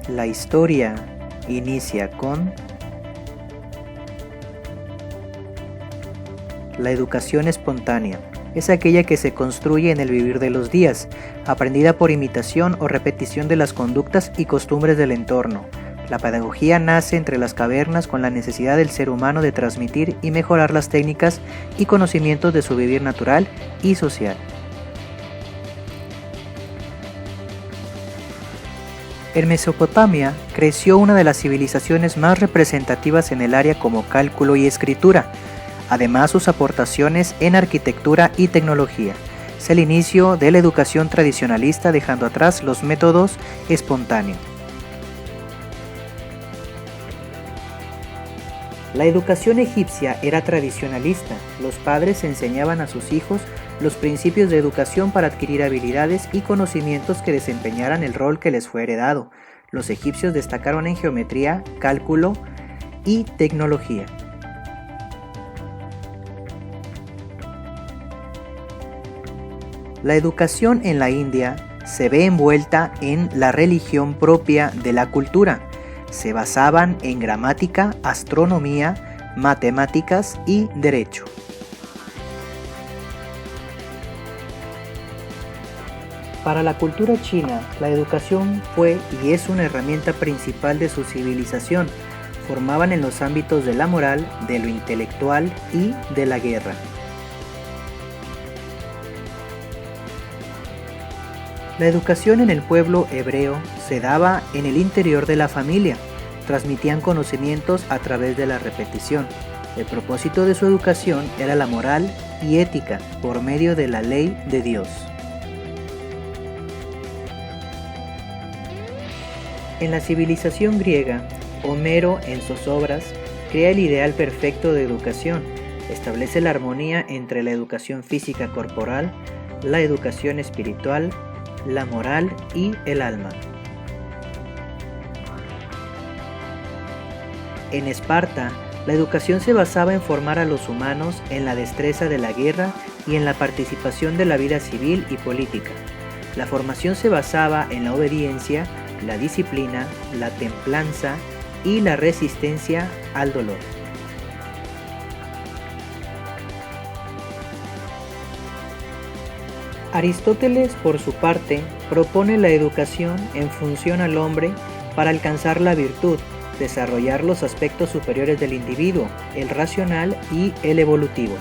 La historia inicia con la educación espontánea. Es aquella que se construye en el vivir de los días, aprendida por imitación o repetición de las conductas y costumbres del entorno. La pedagogía nace entre las cavernas con la necesidad del ser humano de transmitir y mejorar las técnicas y conocimientos de su vivir natural y social. En Mesopotamia creció una de las civilizaciones más representativas en el área como cálculo y escritura. Además, sus aportaciones en arquitectura y tecnología. Es el inicio de la educación tradicionalista, dejando atrás los métodos espontáneos. La educación egipcia era tradicionalista. Los padres enseñaban a sus hijos los principios de educación para adquirir habilidades y conocimientos que desempeñaran el rol que les fue heredado. Los egipcios destacaron en geometría, cálculo y tecnología. La educación en la India se ve envuelta en la religión propia de la cultura. Se basaban en gramática, astronomía, matemáticas y derecho. Para la cultura china, la educación fue y es una herramienta principal de su civilización. Formaban en los ámbitos de la moral, de lo intelectual y de la guerra. La educación en el pueblo hebreo se daba en el interior de la familia. Transmitían conocimientos a través de la repetición. El propósito de su educación era la moral y ética por medio de la ley de Dios. En la civilización griega, Homero en sus obras crea el ideal perfecto de educación. Establece la armonía entre la educación física corporal, la educación espiritual, la moral y el alma. En Esparta, la educación se basaba en formar a los humanos en la destreza de la guerra y en la participación de la vida civil y política. La formación se basaba en la obediencia, la disciplina, la templanza y la resistencia al dolor. Aristóteles, por su parte, propone la educación en función al hombre para alcanzar la virtud, desarrollar los aspectos superiores del individuo, el racional y el evolutivo.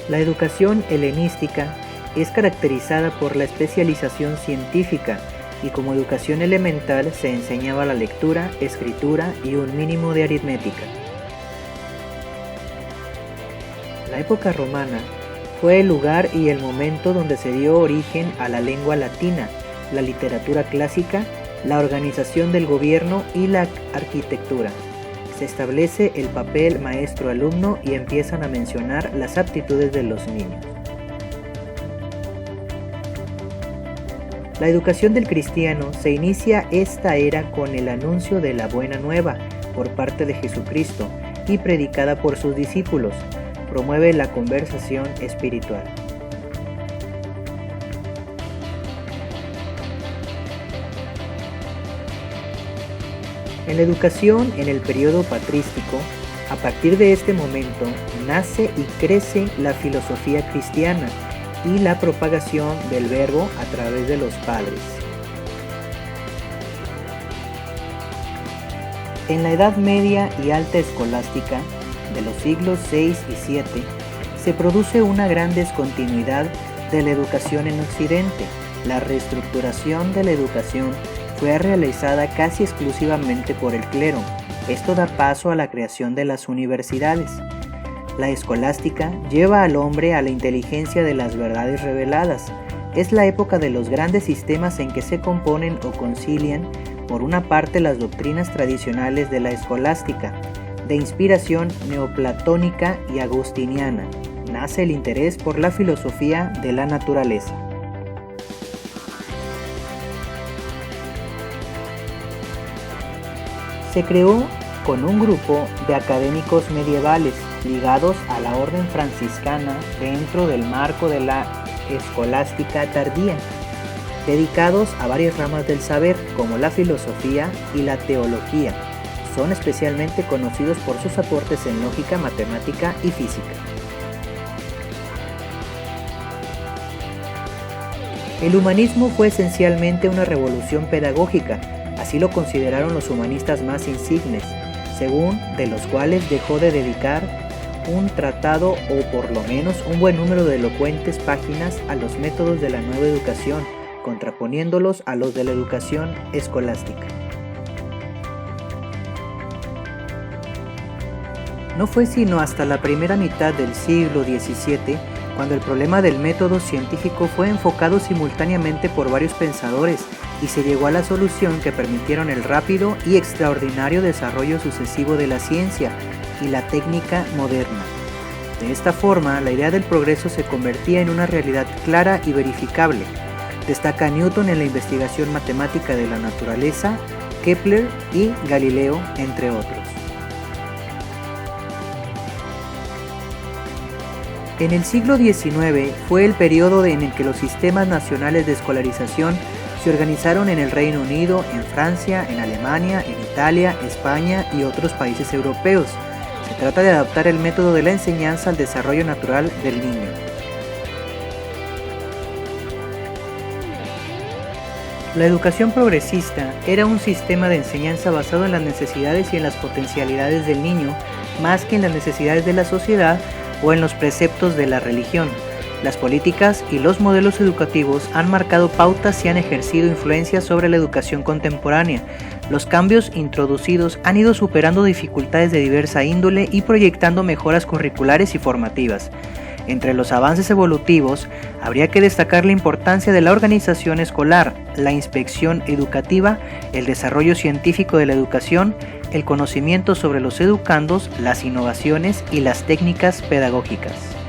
La educación helenística es caracterizada por la especialización científica y como educación elemental se enseñaba la lectura, escritura y un mínimo de aritmética. La época romana fue el lugar y el momento donde se dio origen a la lengua latina, la literatura clásica, la organización del gobierno y la arquitectura. Se establece el papel maestro-alumno y empiezan a mencionar las aptitudes de los niños. La educación del cristiano se inicia esta era con el anuncio de la Buena Nueva por parte de Jesucristo y predicada por sus discípulos. Promueve la conversación espiritual. En la educación en el periodo patrístico, a partir de este momento, nace y crece la filosofía cristiana y la propagación del verbo a través de los padres. En la Edad Media y Alta Escolástica, de los siglos VI y VII, se produce una gran descontinuidad de la educación en Occidente. La reestructuración de la educación fue realizada casi exclusivamente por el clero. Esto da paso a la creación de las universidades. La escolástica lleva al hombre a la inteligencia de las verdades reveladas. Es la época de los grandes sistemas en que se componen o concilian, por una parte, las doctrinas tradicionales de la escolástica, de inspiración neoplatónica y agustiniana. Nace el interés por la filosofía de la naturaleza. Se creó con un grupo de académicos medievales ligados a la orden franciscana dentro del marco de la escolástica tardía. dedicados a varias ramas del saber, como la filosofía y la teología. Son especialmente conocidos por sus aportes en lógica, matemática y física. El humanismo fue esencialmente una revolución pedagógica, así lo consideraron los humanistas más insignes, según de los cuales dejó de dedicar un tratado o por lo menos un buen número de elocuentes páginas a los métodos de la nueva educación, contraponiéndolos a los de la educación escolástica. No fue sino hasta la primera mitad del siglo XVII cuando el problema del método científico fue enfocado simultáneamente por varios pensadores y se llegó a la solución que permitieron el rápido y extraordinario desarrollo sucesivo de la ciencia y la técnica moderna. De esta forma, la idea del progreso se convertía en una realidad clara y verificable. Destaca Newton en la investigación matemática de la naturaleza, Kepler y Galileo, entre otros. En el siglo XIX fue el periodo en el que los sistemas nacionales de escolarización se organizaron en el Reino Unido, en Francia, en Alemania, en Italia, España y otros países europeos. Se trata de adaptar el método de la enseñanza al desarrollo natural del niño. La educación progresista era un sistema de enseñanza basado en las necesidades y en las potencialidades del niño, más que en las necesidades de la sociedad o en los preceptos de la religión. Las políticas y los modelos educativos han marcado pautas y han ejercido influencia sobre la educación contemporánea. Los cambios introducidos han ido superando dificultades de diversa índole y proyectando mejoras curriculares y formativas. Entre los avances evolutivos, habría que destacar la importancia de la organización escolar, la inspección educativa, el desarrollo científico de la educación, el conocimiento sobre los educandos, las innovaciones y las técnicas pedagógicas.